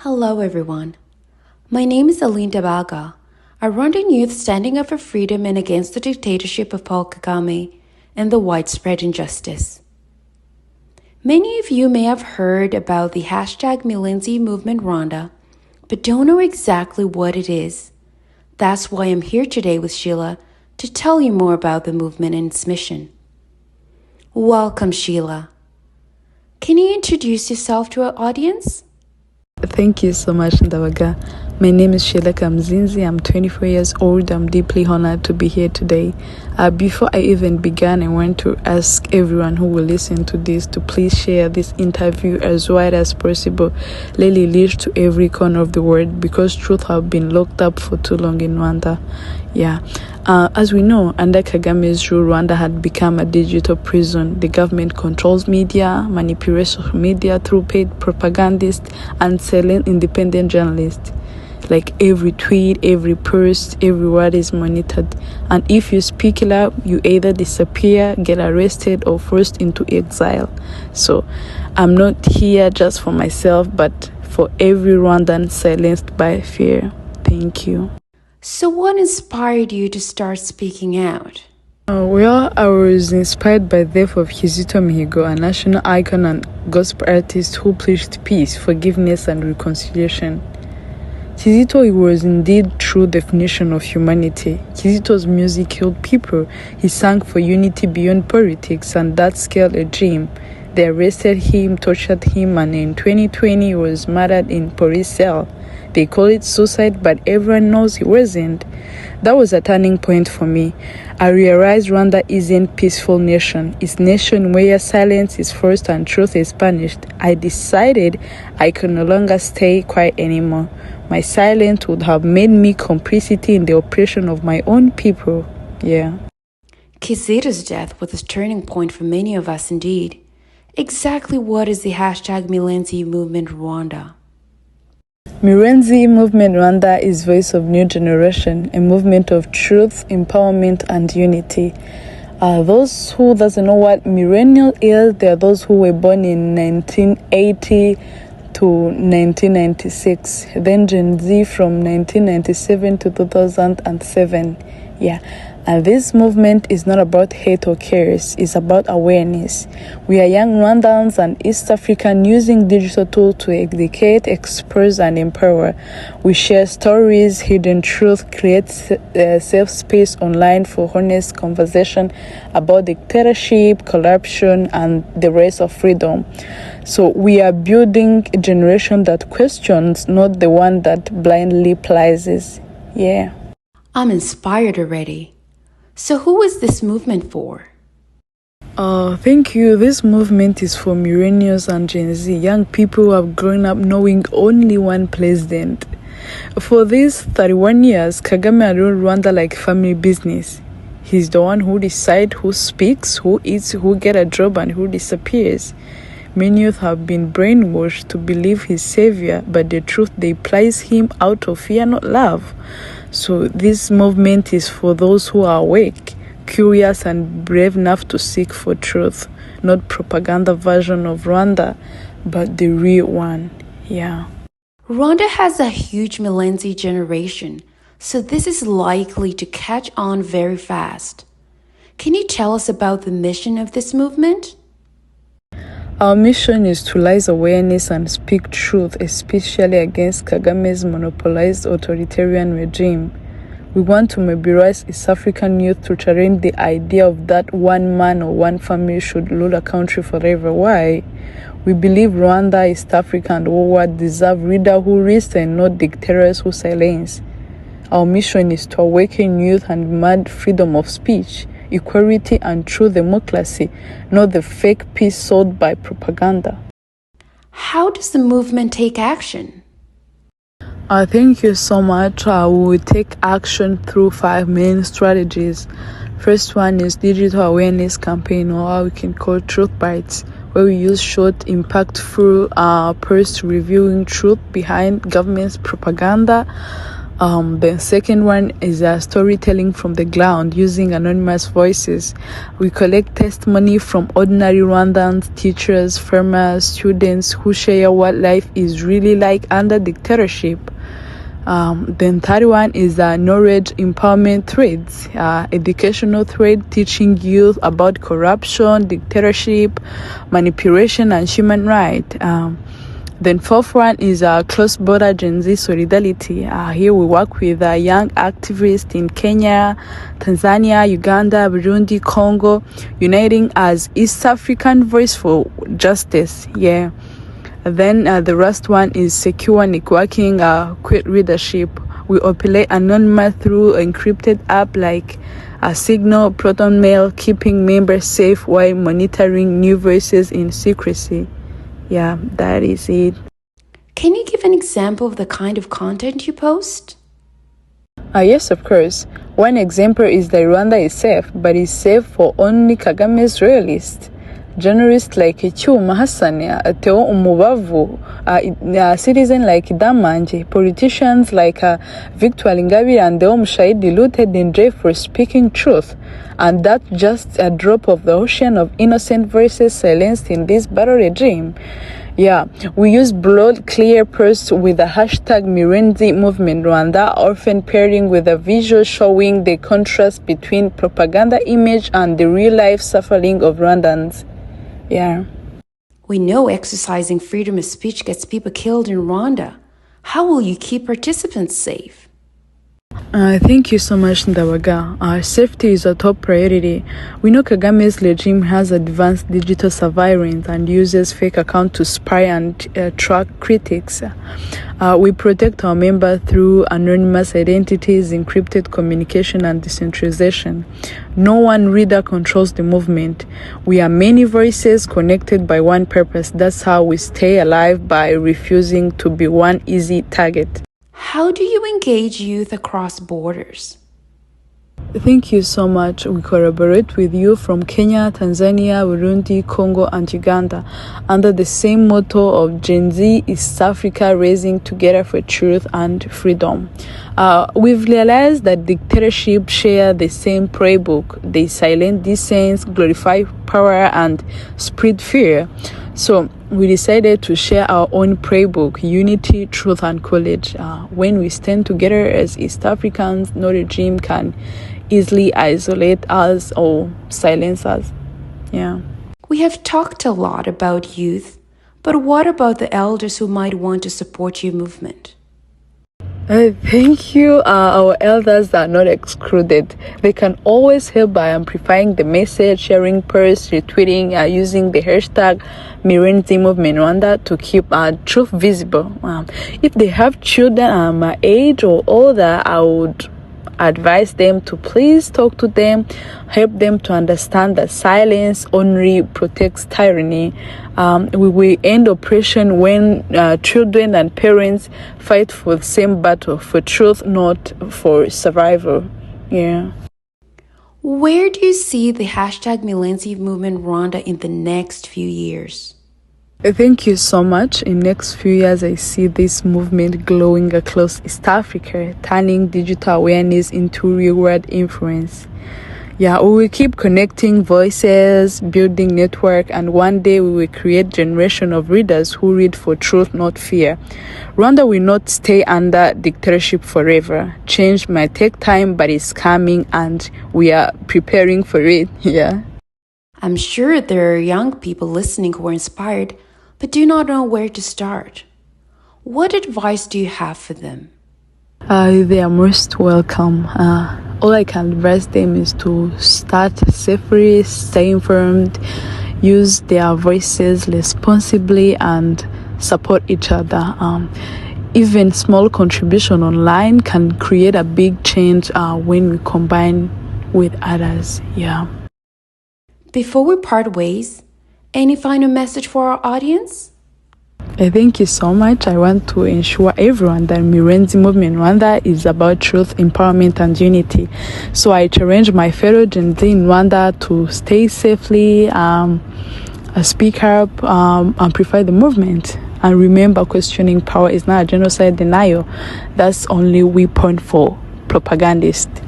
Hello, everyone. My name is Aline Ndabaga, a Rwandan youth standing up for freedom and against the dictatorship of Paul Kagame and the widespread injustice. Many of you may have heard about the hashtag MillenZ Movement Rwanda, but don't know exactly what it is. That's why I'm here today with Sheila to tell you more about the movement and its mission. Welcome, Sheila. Can you introduce yourself to our audience? Thank you so much, Ndabaga. My name is Sheila Kamuzinzi. I'm 24 years old. I'm deeply honored to be here today. Before I even began, I want to ask everyone who will listen to this to please share this interview as wide as possible. Let it reach to every corner of the world because truth has been locked up for too long in Rwanda. As we know, under Kagame's rule, Rwanda had become a digital prison. The government controls media, manipulates social media through paid propagandists, and silent independent journalists. Like every tweet, every post, every word is monitored. And if you speak it up, you either disappear, get arrested, or forced into exile. So I'm not here just for myself, but for every Rwandan silenced by fear. Thank you. So what inspired you to start speaking out? I was inspired by the death of Kizito Mihigo, a national icon and gospel artist who preached peace, forgiveness, and reconciliation. Kizito was indeed true definition of humanity. Kizito's music healed people. He sang for unity beyond politics, and that scaled a dream. They arrested him, tortured him, and in 2020 he was murdered in police cell. They call it suicide, but everyone knows he wasn't. That was a turning point for me. I realized Rwanda isn't a peaceful nation. It's a nation where silence is forced and truth is punished. I decided I could no longer stay quiet anymore. My silence would have made me complicity in the oppression of my own people. Kizito's death was a turning point for many of us indeed. Exactly what is the hashtag MillenZ Movement Rwanda? MillenZ Movement Rwanda is voice of new generation, a movement of truth, empowerment, and unity. Those who doesn't know what millennial is, they are those who were born in 1980 to 1996, then Gen Z from 1997 to 2007. And this movement is not about hate or chaos, it's about awareness. We are young Rwandans and East African using digital tools to educate, expose, and empower. We share stories, hidden truth, create a safe space online for honest conversation about dictatorship, corruption, and the race of freedom. So we are building a generation that questions, not the one that blindly pleases. I'm inspired already. So who is this movement for? Thank you. This movement is for millennials and Gen Z, young people who have grown up knowing only one president. For these 31 years, Kagame ruled Rwanda like family business. He's the one who decides who speaks, who eats, who gets a job, and who disappears. Many youth have been brainwashed to believe he's savior, but the truth, they place him out of fear, not love. So this movement is for those who are awake, curious, and brave enough to seek for truth, not propaganda version of Rwanda, but the real one. Rwanda has a huge MillenZ generation, so this is likely to catch on very fast. Can you tell us about the mission of this movement? Our mission is to raise awareness and speak truth, especially against Kagame's monopolized authoritarian regime. We want to mobilize East African youth to challenge the idea of that one man or one family should rule a country forever. Why? We believe Rwanda, East Africa, and world deserve leaders who listen, not dictators who silence. Our mission is to awaken youth and demand freedom of speech, equality, and true democracy, not the fake peace sold by propaganda. How does the movement take action? Thank you so much. We will take action through 5 main strategies. First one is digital awareness campaign, or how we can call truth bites, where we use short, impactful posts reviewing truth behind government's propaganda. The second one is storytelling from the ground using anonymous voices. We collect testimony from ordinary Rwandans, teachers, farmers, students who share what life is really like under dictatorship. Then third one is knowledge empowerment threads, educational thread teaching youth about corruption, dictatorship, manipulation, and human rights. Then fourth one is cross-border Gen Z solidarity. Here we work with young activists in Kenya, Tanzania, Uganda, Burundi, Congo, uniting as East African voice for justice. Yeah. Then the last one is secure networking, quick readership. We operate anonymous through encrypted app like Signal, Proton Mail, keeping members safe while monitoring new voices in secrecy. Yeah, that is it. Can you give an example of the kind of content you post? Yes, of course. One example is that Rwanda is safe, but is safe for only Kagame's royalists. Journalists like Chuma Hassan, Theo Umubavu, citizens like Damanje, politicians like Victor Lingabi and Deo Mushahidi looted in jail for speaking truth. And that's just a drop of the ocean of innocent voices silenced in this battle regime. Yeah, we use broad, clear posts with the hashtag MillenZ Movement Rwanda, often pairing with a visual showing the contrast between propaganda image and the real-life suffering of Rwandans. Yeah. We know exercising freedom of speech gets people killed in Rwanda. How will you keep participants safe? Thank you so much, Ndabaga. Safety is a top priority. We know Kagame's regime has advanced digital surveillance and uses fake accounts to spy and track critics. We protect our members through anonymous identities, encrypted communication, and decentralization. No one reader controls the movement. We are many voices connected by one purpose. That's how we stay alive, by refusing to be one easy target. How do you engage youth across borders? Thank you so much. We collaborate with you from Kenya, Tanzania, Burundi, Congo, and Uganda under the same motto of Gen Z East Africa, raising together for truth and freedom. We've realized that dictatorships share the same playbook. They silence dissent, glorify power, and spread fear. So we decided to share our own playbook: unity, truth, and courage. When we stand together as East Africans, no regime can easily isolate us or silence us. Yeah. We have talked a lot about youth, but what about the elders who might want to support your movement? Thank you. Our elders are not excluded. They can always help by amplifying the message, sharing posts, retweeting, using the hashtag MillenZ Movement Rwanda to keep truth visible. If they have children my age or older, I would advise them to please talk to them, help them to understand that silence only protects tyranny. We will end oppression when children and parents fight for the same battle, for truth, not for survival. Yeah. Where do you see the hashtag MillenZ Movement Rwanda in the next few years? Thank you so much. In next few years, I see this movement growing across East Africa, turning digital awareness into real-world influence. Yeah, we will keep connecting voices, building network, and one day we will create generation of readers who read for truth, not fear. Rwanda will not stay under dictatorship forever. Change might take time, but it's coming, and we are preparing for it. Yeah. I'm sure there are young people listening who are inspired, but do not know where to start. What advice do you have for them? They are most welcome. All I can advise them is to start safely, stay informed, use their voices responsibly, and support each other. Even small contribution online can create a big change when we combine with others. Yeah. Before we part ways, any final message for our audience? Thank you so much. I want to ensure everyone that MillenZ Movement Rwanda is about truth, empowerment, and unity. So I challenge my fellow Gen Z in Rwanda to stay safely, speak up, amplify the movement. And remember, questioning power is not a genocide denial. That's only weapon for propagandists.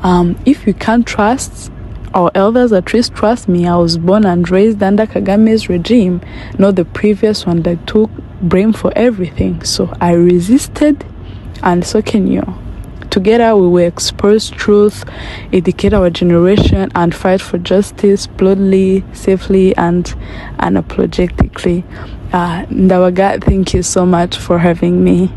If you can't trust our elders, at least trust me. I was born and raised under Kagame's regime, not the previous one that took blame for everything. So I resisted, and so can you. Together we will expose truth, educate our generation, and fight for justice boldly, safely, and unapologetically. Ndabaga, thank you so much for having me.